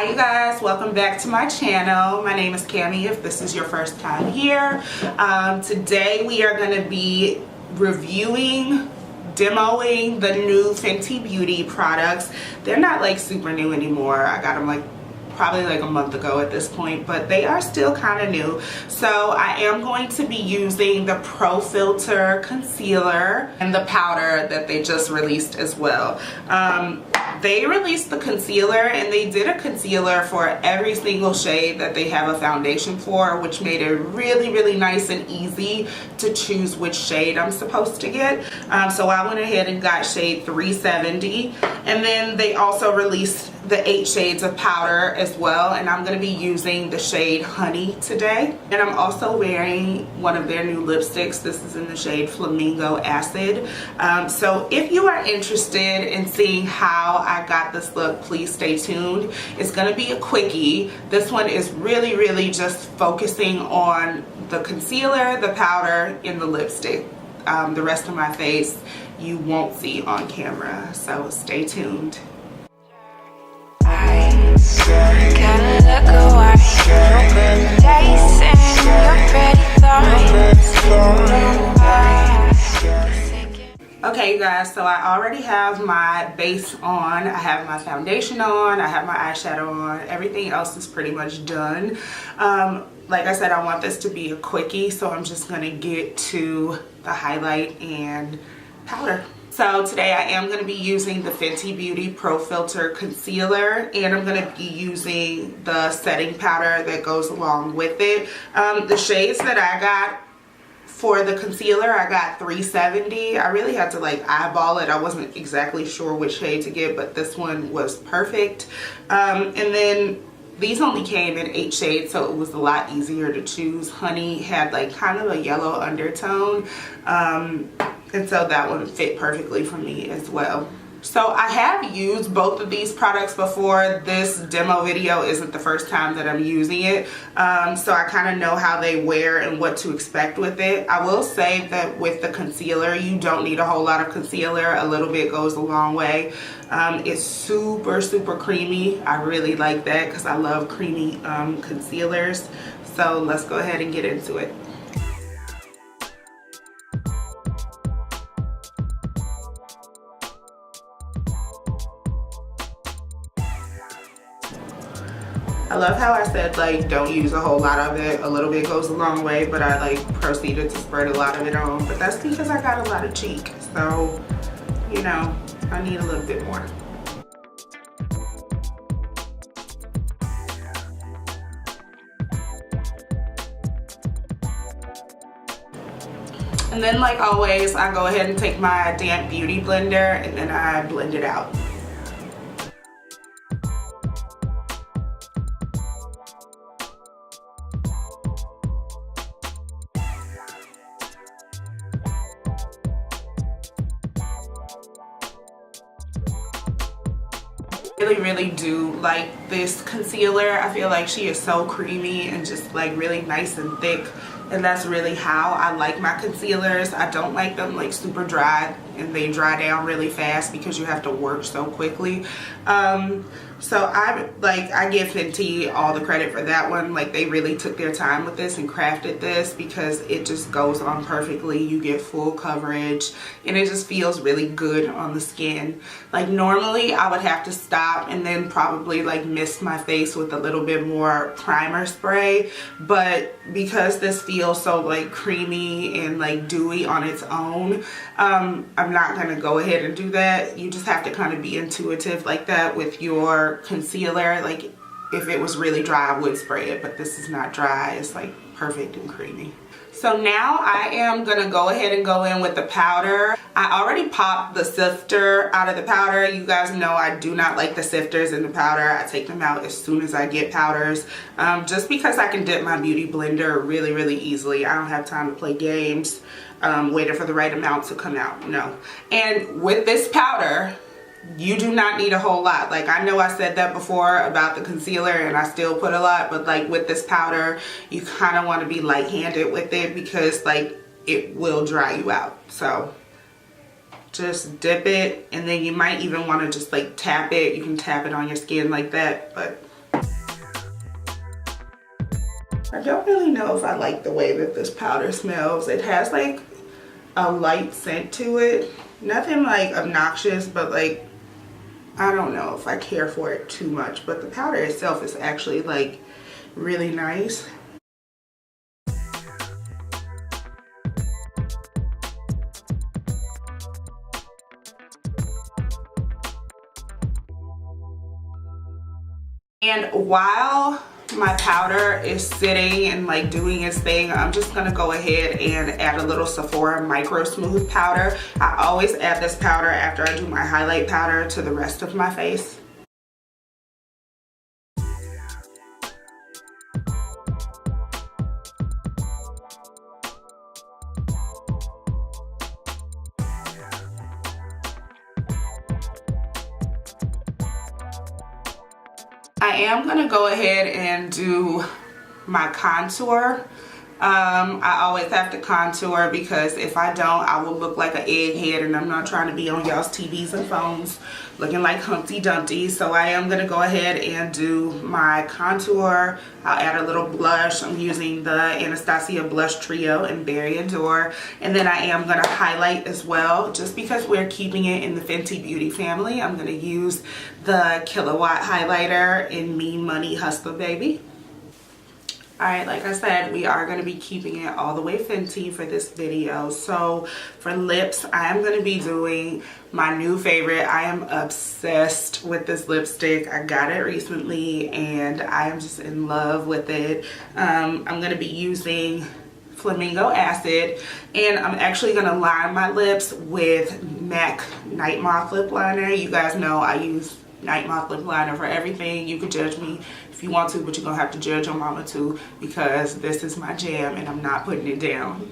Hi you guys, welcome back to my channel. My name is Cammie if this is your first time here. Today we are going to be reviewing, demoing the new Fenty Beauty products. They're not like super new anymore. I got them like probably like a month ago at this point, but they are still kind of new. So I am going to be using the Pro Filt'r concealer and the powder that they just released as well. They released the concealer and they did a concealer for every single shade that they have a foundation for, which made it really nice and easy to choose which shade I'm supposed to get. So I went ahead and got shade 370, and then they also released the 8 shades of powder as well, and I'm going to be using the shade Honey today. And I'm also wearing one of their new lipsticks. This is in the shade Flamingo Acid. So if you are interested in seeing how I got this look, please stay tuned. It's going to be a quickie. This one is really just focusing on the concealer, the powder, and the lipstick. The rest of my face you won't see on camera, so stay tuned. Okay you guys, so I already have my base on, I have my foundation on, I have my eyeshadow on, everything else is pretty much done. Like I said, I want this to be a quickie, so I'm just going to get to the highlight and powder. So today I am going to be using the Fenty Beauty Pro Filt'r concealer, and I'm going to be using the setting powder that goes along with it. The shades that I got for the concealer, I got 370. I really had to like eyeball it. I wasn't exactly sure which shade to get, but this one was perfect. And then these only came in 8 shades, so it was a lot easier to choose. Honey had like kind of a yellow undertone. And so that one fit perfectly for me as well. So I have used both of these products before. This demo video isn't the first time that I'm using it. So I kind of know how they wear and what to expect with it. I will say that with the concealer, you don't need a whole lot of concealer. A little bit goes a long way. It's super creamy. I really like that because I love creamy concealers. So let's go ahead and get into it. I love how I said like don't use a whole lot of it, a little bit goes a long way, but I like proceeded to spread a lot of it on. But that's because I got a lot of cheek, so you know, I need a little bit more. And then like always, I go ahead and take my damp beauty blender and then I blend it out. Really do like this concealer. I feel like she is so creamy and just like really nice and thick, and that's really how I like my concealers. I don't like them like super dry and they dry down really fast because you have to work so quickly. So I give Fenty all the credit for that one. Like they really took their time with this and crafted this because it just goes on perfectly. You get full coverage and it just feels really good on the skin. Like normally I would have to stop and then probably like mist my face with a little bit more primer spray, but because this feels so like creamy and like dewy on its own, I'm not gonna go ahead and do that. You just have to kind of be intuitive like that with your concealer. Like if it was really dry I would spray it, but this is not dry. It's like perfect and creamy. So now I am gonna go ahead and go in with the powder. I already popped the sifter out of the powder. You guys know I do not like the sifters in the powder. I take them out as soon as I get powders, just because I can dip my beauty blender really easily. I don't have time to play games waiting for the right amount to come out. No. And with this powder, you do not need a whole lot. Like I know I said that before about the concealer and I still put a lot, but like with this powder you kind of want to be light-handed with it because like it will dry you out. So just dip it, and then you might even want to just like tap it. You can tap it on your skin like that, but I don't really know if I like the way that this powder smells. It has like a light scent to it. Nothing like obnoxious, but like, I don't know if I care for it too much. But the powder itself is actually like really nice. And while my powder is sitting and like doing its thing, I'm just gonna go ahead and add a little Sephora Micro Smooth powder. I always add this powder after I do my highlight powder to the rest of my face. I am gonna go ahead and do my contour. I always have to contour because if I don't, I will look like an egghead, and I'm not trying to be on y'all's TVs and phones looking like Humpty Dumpty. So I am gonna go ahead and do my contour. I'll add a little blush. I'm using the Anastasia Blush Trio in Berry Adore. And then I am gonna highlight as well, just because we're keeping it in the Fenty Beauty family. I'm gonna use the Killawatt highlighter in Mean Money Hustla Baby. Alright, like I said, we are going to be keeping it all the way Fenty for this video. So for lips, I am going to be doing my new favorite. I am obsessed with this lipstick. I got it recently and I am just in love with it. I'm going to be using Flamingo Acid, and I'm actually going to line my lips with MAC Nightmoth lip liner. You guys know I use Nightmoth lip liner for everything. You can judge me if you want to, but you're gonna have to judge your mama too, because this is my jam and I'm not putting it down.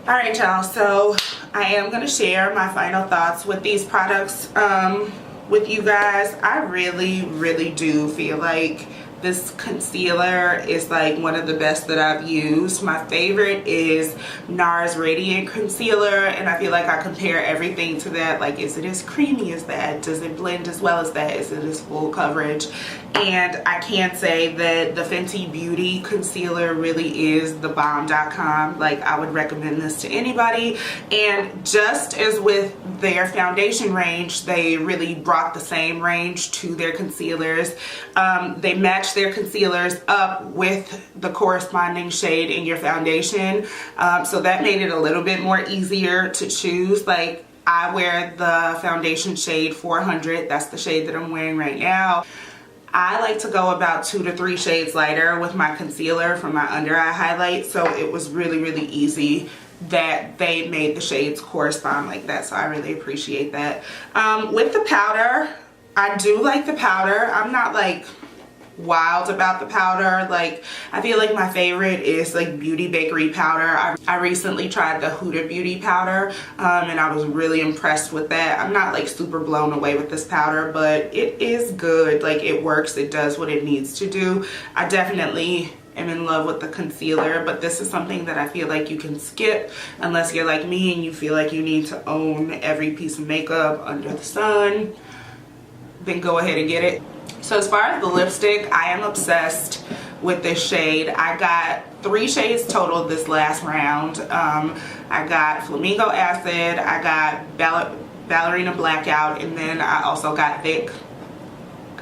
Alright y'all, so I am going to share my final thoughts with these products with you guys. I really do feel like this concealer is like one of the best that I've used. My favorite is NARS Radiant Concealer, and I feel like I compare everything to that. Like, is it as creamy as that? Does it blend as well as that? Is it as full coverage? And I can say that the Fenty Beauty concealer really is the bomb.com. Like, I would recommend this to anybody. And just as with their foundation range, they really brought the same range to their concealers. They match their concealers up with the corresponding shade in your foundation, so that made it a little bit more easier to choose. Like, I wear the foundation shade 400. That's the shade that I'm wearing right now. I like to go about 2 to 3 shades lighter with my concealer for my under eye highlight, so it was really easy that they made the shades correspond like that, so I really appreciate that. With the powder, I do like the powder. I'm not like wild about the powder. Like, I feel like my favorite is like Beauty Bakery powder. I recently tried the Huda Beauty powder and I was really impressed with that. I'm not like super blown away with this powder, but it is good. Like, it works, it does what it needs to do. I definitely am in love with the concealer, but this is something that I feel like you can skip unless you're like me and you feel like you need to own every piece of makeup under the sun. Then go ahead and get it. So as far as the lipstick, I am obsessed with this shade. I got 3 shades total this last round. I got Flamingo Acid, I got Ballerina Blackout, and then I also got Thick,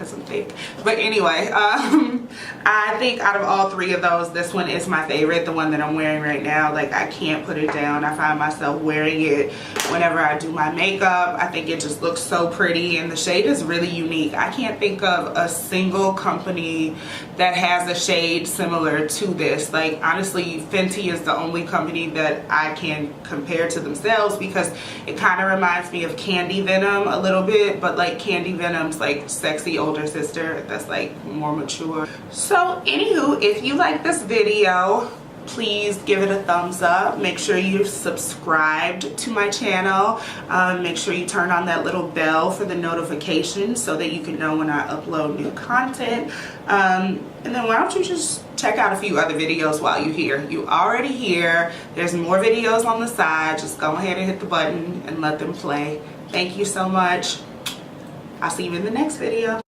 because I'm thick. But anyway, I think out of all three of those, this one is my favorite, the one that I'm wearing right now. Like, I can't put it down. I find myself wearing it whenever I do my makeup. I think it just looks so pretty, and the shade is really unique. I can't think of a single company that has a shade similar to this. Like, honestly, Fenty is the only company that I can compare to themselves, because it kind of reminds me of Candy Venom a little bit, but like Candy Venom's like sexy older sister that's like more mature. So anywho, if you like this video, please give it a thumbs up. Make sure you're subscribed to my channel. Make sure you turn on that little bell for the notifications so that you can know when I upload new content. And then why don't you just check out a few other videos while you're here. You already here. There's more videos on the side. Just go ahead and hit the button and let them play. Thank you so much. I'll see you in the next video.